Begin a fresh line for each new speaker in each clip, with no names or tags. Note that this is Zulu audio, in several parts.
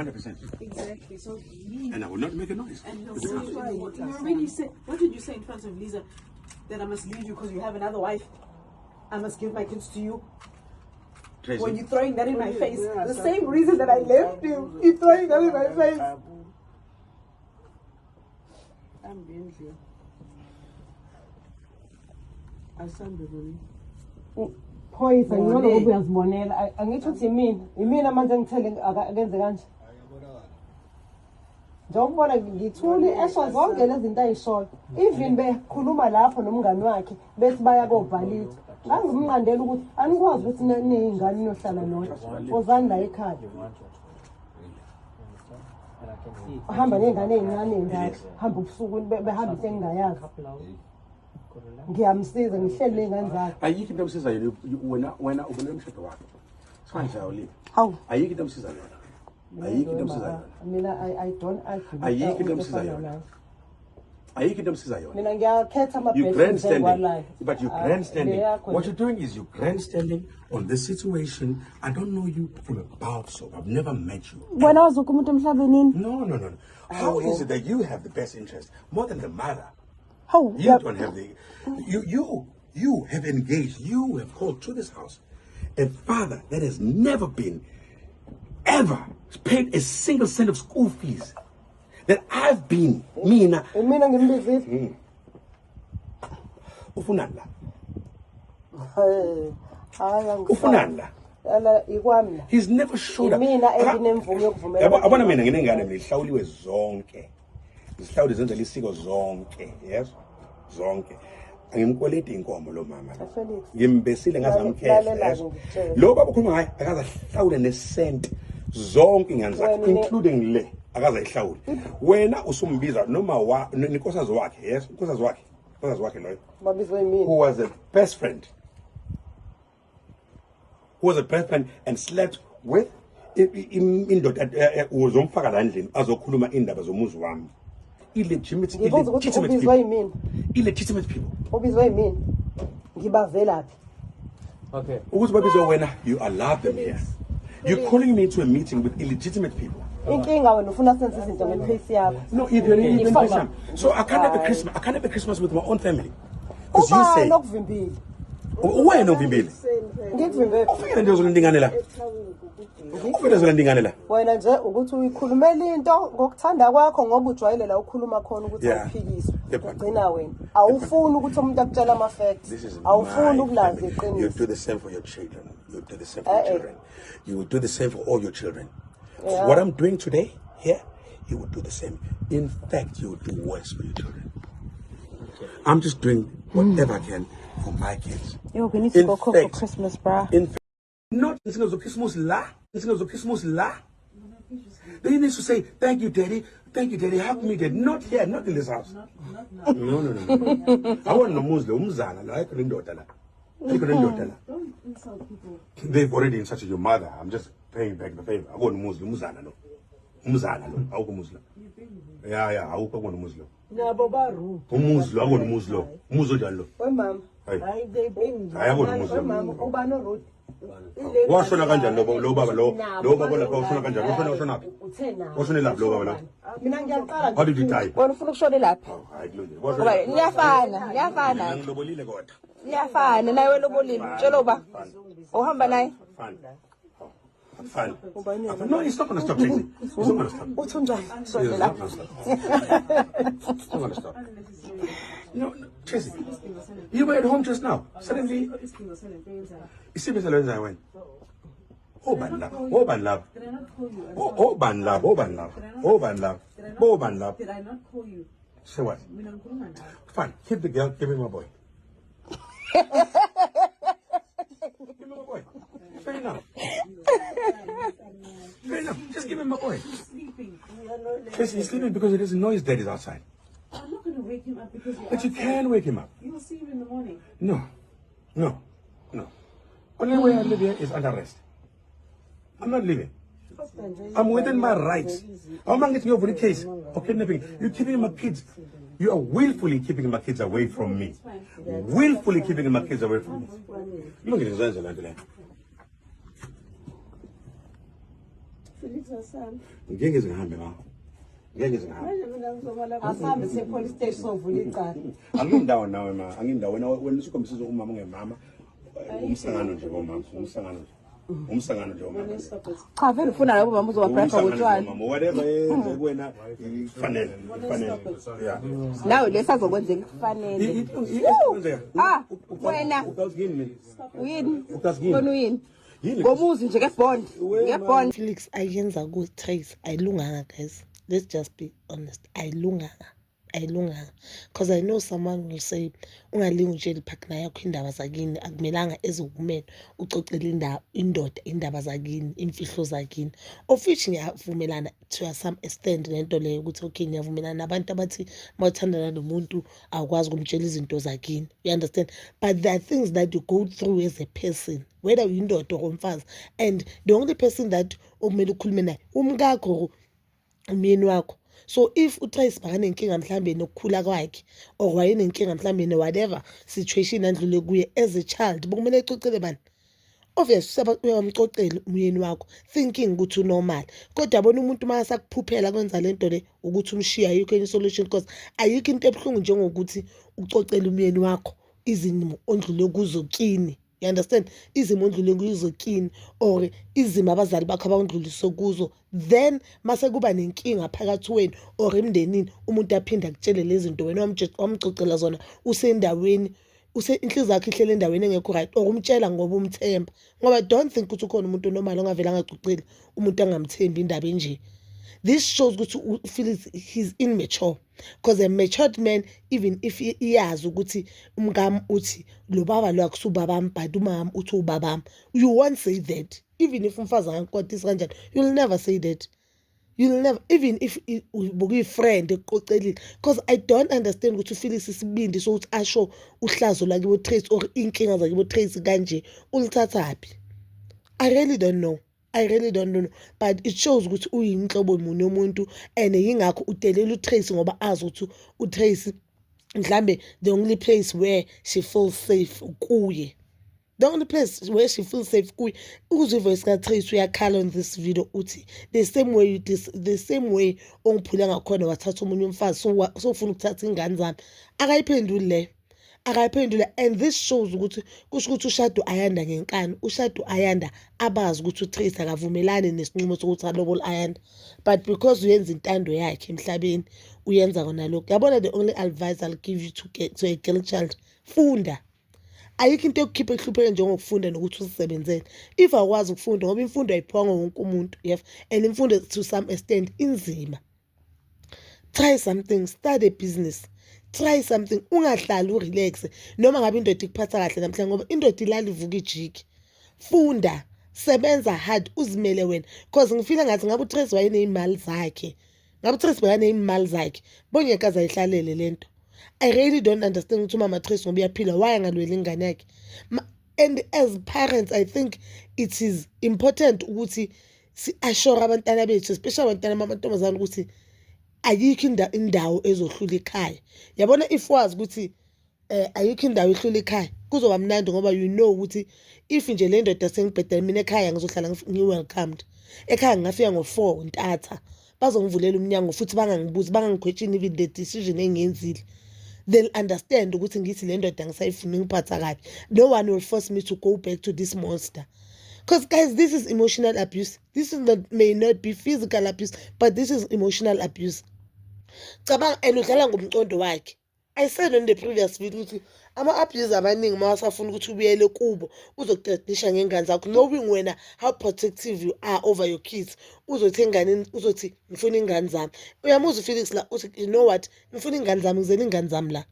100%.
Exactly. So
And I will not make a noise.
and you already said, what did you say in front of Lisa? That I must leave you because you have another wife. I must give my kids to you.
Tracy,
When you're throwing that in my face, the same reason that I left you, you're throwing that in my face.
I'm being here. I send the money.
Phoyisa ngcono ngoba uyazibonela angithi uthi imina manje ngithele akenze kanje njengoba ngithuli esho zonke lezi zinto ayishoyo even bekhuluma lapho nomngani wakhe bethi baya kovalito ngangimnqandela ukuthi anikwazi ukuthi ningane niyohlala nodwa wozani la ekhaya hamba nengane ezincane endala hamba ubusuku behamba sengingayazi ngiyamsiza ngihleli nengane zakhe
ayikho into emsiza yona wena ubone umshado wakhe manje awulive
hawu
ayikho into emsiza yona ayikho into emsiza yona
mina I don't agree
ayikho into emsiza yona ayikho into emsiza yona
mina ngiyakhetha
you
amabhesi
grandstanding but you grandstanding what you're doing is you grandstanding on this situation. I don't know you from a bar of soap. I've never met you.
wena wazuka umuntu emhlabeni
No. How is it that you have the best interest more than the mother?
hawu
You don't have the you have engaged, you have called to this house a father that has never been ever paid a single cent of school fees that I've been mina
ngimbizile
ufunani la
hayi
ufunani la
ala ikwami la
he's never showed up
mina enginemvume yokuvumela
abona mina nginengane ngihlawuliwe zonke izihlawuli zenzela isiko zonke yes zonke angimkweleti inkomo lo mama ngimbesile ngaze ngamkhehla lo baba ukhuluma ngaye akaze ahlawule nesent zonke ingane zakhe including le akaze ayihlawule wena usumbiza noma ninkosazi wakhe yes inkosazi wakhe loyo
babizwe yimini
who was a best friend and slept with indoda uzomfaka la endlini azokhuluma indaba zomuzi wami illegitimate people illegitimate people
ubizwe yimini ngibavelaphi
okay ukuthi babizwe wena you allow them here you're calling me to a meeting with illegitimate people
inkinga wena ufuna senze izinto ngephase yakho
no even Christmas so I can't have a Christmas with my own family because you say
nokuvimbile
wena uvimbile
ngikuvimbele
ufike nje uzolindingane la ufike uzolindingane la
wena nje ukuthi uyikhulumela into ngokuthanda kwakho ngoba ujwayele la ukhuluma khona ukuthi awuphikiswe ugcina wena awufuni ukuthi umuntu akutshela ama facts awufuni ukulazi iqiniso
you do the same for your children you do the same for your children you will do the same for all your children what I'm doing today here you will do the same in fact you will do worse for your children I'm just doing whatever I can for my kids.
Yo, we need to go cook for Christmas, bruh.
Not in Christmas la. They need to say, thank you, Daddy, help me, Daddy. Not here, not in this house. No. I want no Muslim. I couldn't do that. Don't insult people. They've already insulted your mother. I'm just paying back the favor. I want Muslim. I want Muslim. Yeah, I want Muslim. Muslim. I want Muslim. Muslim.
Mom.
I want Muslim. Washona kanjani lo baba lo baba la washona kanjani washona washona lapho lo baba lo
mina ngiyaqala
how did you die
wena ufuna ukushona lapha ngoba niyafana
ngilobolile kodwa
niyafana naye welobolile tshela uba uhamba naye
fine no it's not going to stop Tracy it's not going to stop
uthunjani
shona lapha it's not going to stop no Tracy you were at home just now suddenly isibizelo lenza wena Oban love.
Did I not call you?
Say what? Fine, keep the girl, give me my boy. Give me my boy. Fair enough. Just give me my boy.
He's sleeping.
Yes, he's sleeping because it is noise that is outside.
I'm not going to wake him up because you're
But you can wake him up.
You will see him in the morning.
No. Only way I live here is under arrest. I'm not leaving. I'm within my rights. How am I getting over the case of kidnapping? You're keeping my kids. You are willfully keeping my kids away from me. Willfully keeping my kids away from me. Look at this.
Felix Hassan.
Ngeke zingahambe ngakho. Ngeke zingahambe.
Manje mina ngizoba lapha.
Asambe se-police station sovula icala.
Angindawo nawe ma, angindawo wena usikhombisa umama ungemama. Umsangano nje bomama, umsangano nje bomama.
Cha vele ufuna labo mama uzobabreaka ngotshwala.
Mama whatever yenze kuwena ifanele. Yeah.
Nawe lesazokwenzeka kufanele. Wena uyini? Wena uyini? Ngomuzi nje ngebond. Ngebond.
Felix ayenza ku Trace ayilunganga guys. Let's just be honest. Ayilunganga. Because I know someone will say ungalingi utshela ipartner yakho indaba zakini akumelanga ezokumela uxoxela indaba zakini imfihlo zakini. Of which ngiyavumelana to some extent lento leyo ukuthi okay ngiyavumelana nabantu abathi mawuthandana nomuntu awukwazi ukumtshela izinto zakini. You understand? But there are things that you go through as a person, whether uyindoda or umfazi, and the only person that okumele ukhulume naye umkakho umyeni wakho. So if uTrace bakanenkinga mhlambe nokukhula kwakhe or wayenenkinga mhlambe whatever situation andlule kuye as a child bokumele ecocele bani, obviously uyamcocela umyeni wakho thinking ukuthi normal, kodwa yabona umuntu mase akuphuphela kwenza lento le ukuthi umshiya ayikho any solution, because ayikho into ebhlungu njengokuthi ucocela umyeni wakho izimo ondlule kuzo kini. You understand? Izimo ondlule kuzo kini or izimo abazali bakho abandluliso kuzo, then mase kuba nenkinga phakathi wenu or emndenini umuntu aphinda akutshele lezi zinto wena wamcocela zona usendaweni inhliziyo yakhe ihlele endaweni engekho right or umtshela ngoba umthemba, ngoba I don't think ukuthi ukhona umuntu normal ongavela angacoceli umuntu angamthembi indaba enje. This shows ukuthi Felix he's immature, because a matured man, even if iyazi ukuthi umkami uthi lo baba lo akusubabami but umama uthi ubabami, you won't say that. Even if umfazi angakwatisa kanjani, you'll never say that. You'll never, even if ubuki friend eqocelile, because I don't understand ukuthi Felix isibindi so ukuthi asho uhlazo lakibo Trace or inkinga zakibo Trace kanje ulithathaphi. I really don't know, but it shows ukuthi uyinhlobo muni yomuntu and yingakho udelela uTrace ngoba azi ukuthi uTrace mhlambe the only place where she feels safe kuye. The only place where she feels safe kuye uzivo iskaTrace uyakhala on this video uthi the same way ongiphula ngakhona wathatha umunye umfazi so ufuna ukuthatha ingane zami akayiphendule, and this shows ukuthi kusho ukuthi uShadu Ayanda ngenkani, uShadu Ayanda abazi ukuthi uTrace akavumelani nesinqumo sokuthi alobole Ayanda, but because uyenza intando yakhe emhlabeni uyenza kona lokho. Yabona, the only advice I'll give you to a girl child, funda. Ayikho into yokukhipha ehlupheke njengokufunda nokuthi usebenzele. If awukwazi ukufunda ngoba imfundo ayiphonga wonke umuntu, and imfundo to some extent inzima. Try something, start a business. Try something, ungahlali urelax noma ngabe indoda ikuphatha kahle namhlanje ngoba indoda ilala ivuka ijiki. Funda, sebenza hard, uzimele wena, because ngifila ngathi ngabe uTrace wayenezimali zakhe. Bongeke azayihlalele lento. I really don't understand ukuthi mama Trace ngoba uyaphila why angalweli ingane yakhe. And as parents I think it is important ukuthi assure abantwana bethu, especially abantwana bamantombazana, ukuthi ayikho indawo ezohlula ekhaya. Yabona, if wazi ukuthi ayikho indawo ehlula ekhaya kuzoba mnandi ngoba you know ukuthi if nje le ndoda sengibhedela mina ekhaya ngizohlala ngi-welcomed. Ekhaya ngingafika ngo-4 ntatha bazongivulela umnyango futhi bangangibuzi bangangiquestion even the decision engiyenzile. They'll understand ukuthi ngithi le ndoda ngisayifuna ngiphatha kabi. No one will force me to go back to this monster. Because guys, this is emotional abuse. This is may not be physical abuse, but this is emotional abuse. Cabanga enudlala ngomqondo wakhe. I said on the previous video ukuthi ama-abuse abaningi mawasafuna ukuthi ubuyele kubo uzokuqedisha ngengane zakho, knowing wena how protective you are over your kids. Uzothi enganeni uzothi ngifuna ingane zami. Uyamuza uFelix la uthi you know what, ngifuna ingane zami, ngizela ingane zami la.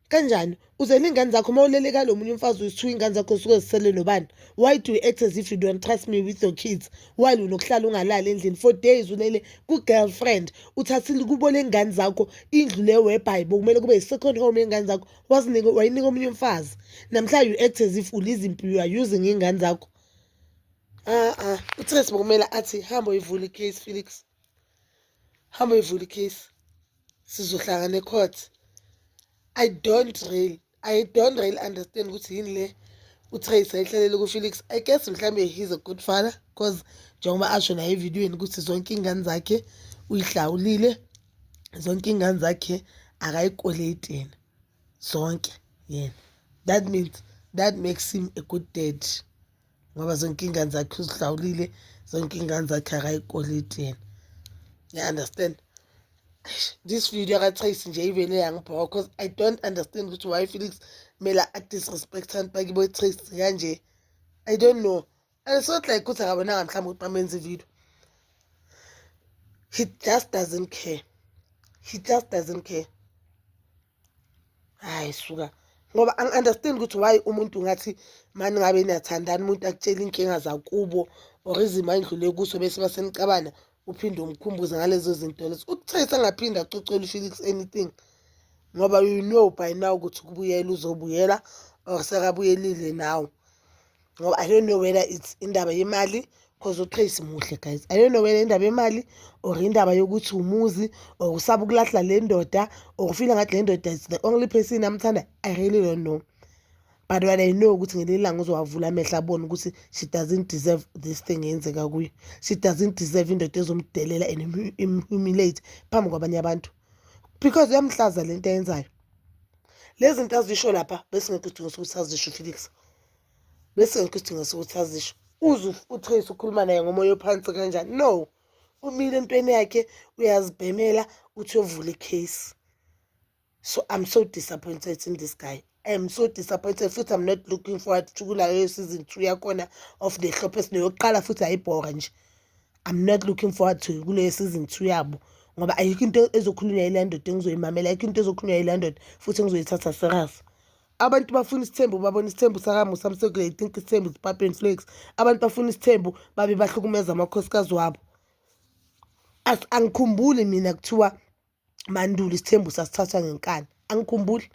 Kanjani uzela ingane zakho mawulele ka lo munye umfazi uyithiwa ingane zakho suke zisele nobani? Why do you act as if you don't trust me with your kids while unokuhlala ungalali endlini for days ulele ku girlfriend uthathile kubo le ngane zakho indlu le webhayibho kumele kube second home yengane zakho wayinika omunye umfazi, namhlanje you act as if ulizimpi you are using ingane zakho. uTrace bokumela athi hamba uyivula icase Felix, hamba uyivula icase sizohlangana ecourt. I don't really understand ukuthi yini le uTrace ayihlalele kuFelix. I guess mhlambe he's a good father because njengoba asho naye evidweni ukuthi zonke ingane zakhe uyihlawulile, zonke ingane zakhe akayikoleti yena, zonke yena. That makes him a good dad ngoba zonke ingane zakhe uzihlawulile, zonke ingane zakhe akayikoleti yena. You understand? This video akaTrace nje ivele yangibhoka because I don't understand ukuthi why Felix mela disrespect abantu bakibo Trace kanje. I don't know. And it's not like ukuthi akabonanga mhlawumbe ukuthi bamenze video. He just doesn't care. He just doesn't care. Hayi suka. Ngoba understand ukuthi why umuntu ngathi manje ngabe niyathandana umuntu akutshela inkinga zakubo or izimo ayindlule kuso bese basenicabana uphinde umkhumbuze ngalezo zinto lezo. UTrace angaphinda acocela uFelix anything. Ngoba you know by now ukuthi kubuyela uzobuyela or sekabuyelile now. Ngoba I don't know whether it's indaba yemali because uTrace muhle guys. I don't know whether indaba yemali or indaba yokuthi umuzi or usaba ukulahla le ndoda or ufila ngathi le ndoda is the only person amthanda. I really don't know. But when I know ukuthi ngelinye ilanga uzowavula amehlo abone ukuthi she doesn't deserve this thing yenzeka kuyo. She doesn't deserve indoda ezomdelela and humiliate phambi kwabanye abantu. Because uyamhlaza lento ayenzayo. Lezi zinto azisho lapha bese ngeke udinga ukuthi azisho Felix. Bese ngeke udinga ukuthi azisho. uTrace ukhuluma naye ngomoya ophansi kanjani? No. Umile entweni yakhe uyazibhemela uthi uyovula icase. So I'm so disappointed in this guy. I am so disappointed futhi I'm not looking forward to kulayo season 2 yakona of the Hlophesi neyokuqala futhi ayibhora nje. I'm not looking forward to kule season 2 yabo ngoba ayikho into ezokhulunywa ilandoda engizoyimamela, ayikho into ezokhulunywa ilandoda futhi engizoyithatha serious. Abantu bafuna isithembu babona isithembu sakaMusa Msweli, I think isithembu Papa and Flex. Abantu bafuna isithembu babe bahlukumeza amakhosikazi wabo. Angikhumbuli mina kuthiwa mandulo isithembu sasithatha ngenkani. Angikhumbuli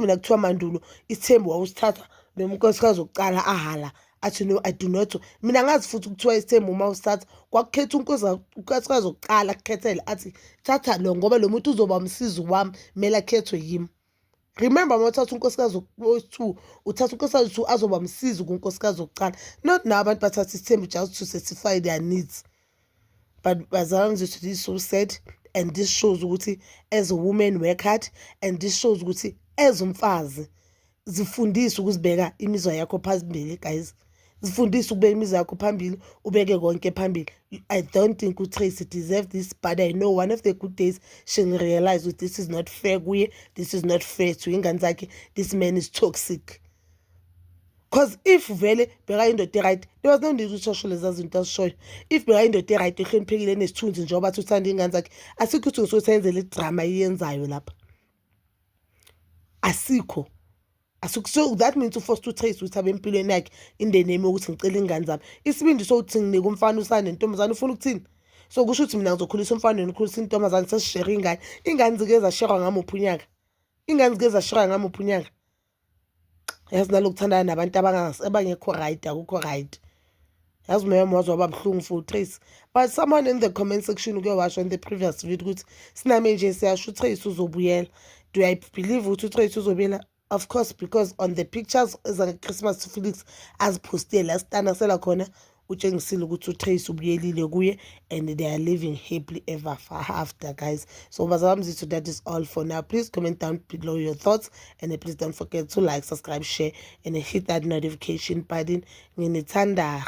mina kuthiwa mandulo isithembu wawusithatha nomkhosikazi oqala ahala athi no I do not. Mina ngazi futhi kuthiwa isithembu uma usithatha kwakukhetha unkosikazi oqala kukhethele athi thatha lo ngoba lo muntu uzoba umsizi wami mela akhethwe yimi. Remember mawuthatha unkosikazi wesi-2 uthatha unkosikazi wesi-2 azoba umsizi kunkosikazi oqala. Not now abantu bathatha isithembu just to satisfy their needs. But bazalwane zethu, this is so sad and this shows ukuthi as a woman work hard and this shows ukuthi as umfazi zifundise ukuzibeka imizwa yakho phambili guys. Zifundise ukubeka imizwa yakho phambili ubeke konke phambili. I don't think uTrace deserve this, but I know one of the good days she'll realize that this is not fair kuye, this is not fair to ingane zakhe, this man is toxic. Because if vele beka indoda right, there was no need ukuthi leza zinto azishoyo. If beka indoda right ehloniphekile nesithunzi njengoba athi uthanda ingane zakhe, asikho ukuthi usenzele idrama iyenzayo lapha. Asikho. So that means uforce uTrace ukuthi abe empilweni yakhe in the name ukuthi ngicela ingane zami. Isibindi sokuthi nginike umfana usane nentombazane ufuna ukuthini? So kusho ukuthi mina ngizokhulisa umfana nokukhulisa intombazane sesishare ingane. Ingane zike zashare ngamuphi unyaka? Ingane zike zashare ngamuphi unyaka? Yazi nalokuthandana nabantu abangekho right akukho right. Yazi mama wazwa babhlungu for uTrace. But someone in the comment section uke washo in the previous video ukuthi siname nje siyasho uTrace uzobuyela. Do I believe ukuthi uTrace uzobuyela? Of course, because on the pictures as a Christmas Felix as posted last time sela khona utshengisile ukuthi uTrace ubuyelile kuye and they are living happily ever after guys. So bazalwane, that is all for now. Please comment down below your thoughts and please don't forget to like, subscribe, share and hit that notification button. Nginithanda.